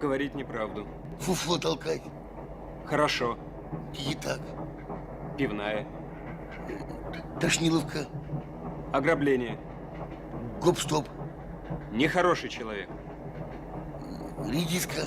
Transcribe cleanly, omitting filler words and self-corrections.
говорить неправду. Фуфло толкать. Хорошо. И так. Пивная. Тошниловка. Ограбление. Гоп-стоп. Нехороший человек. Редиска.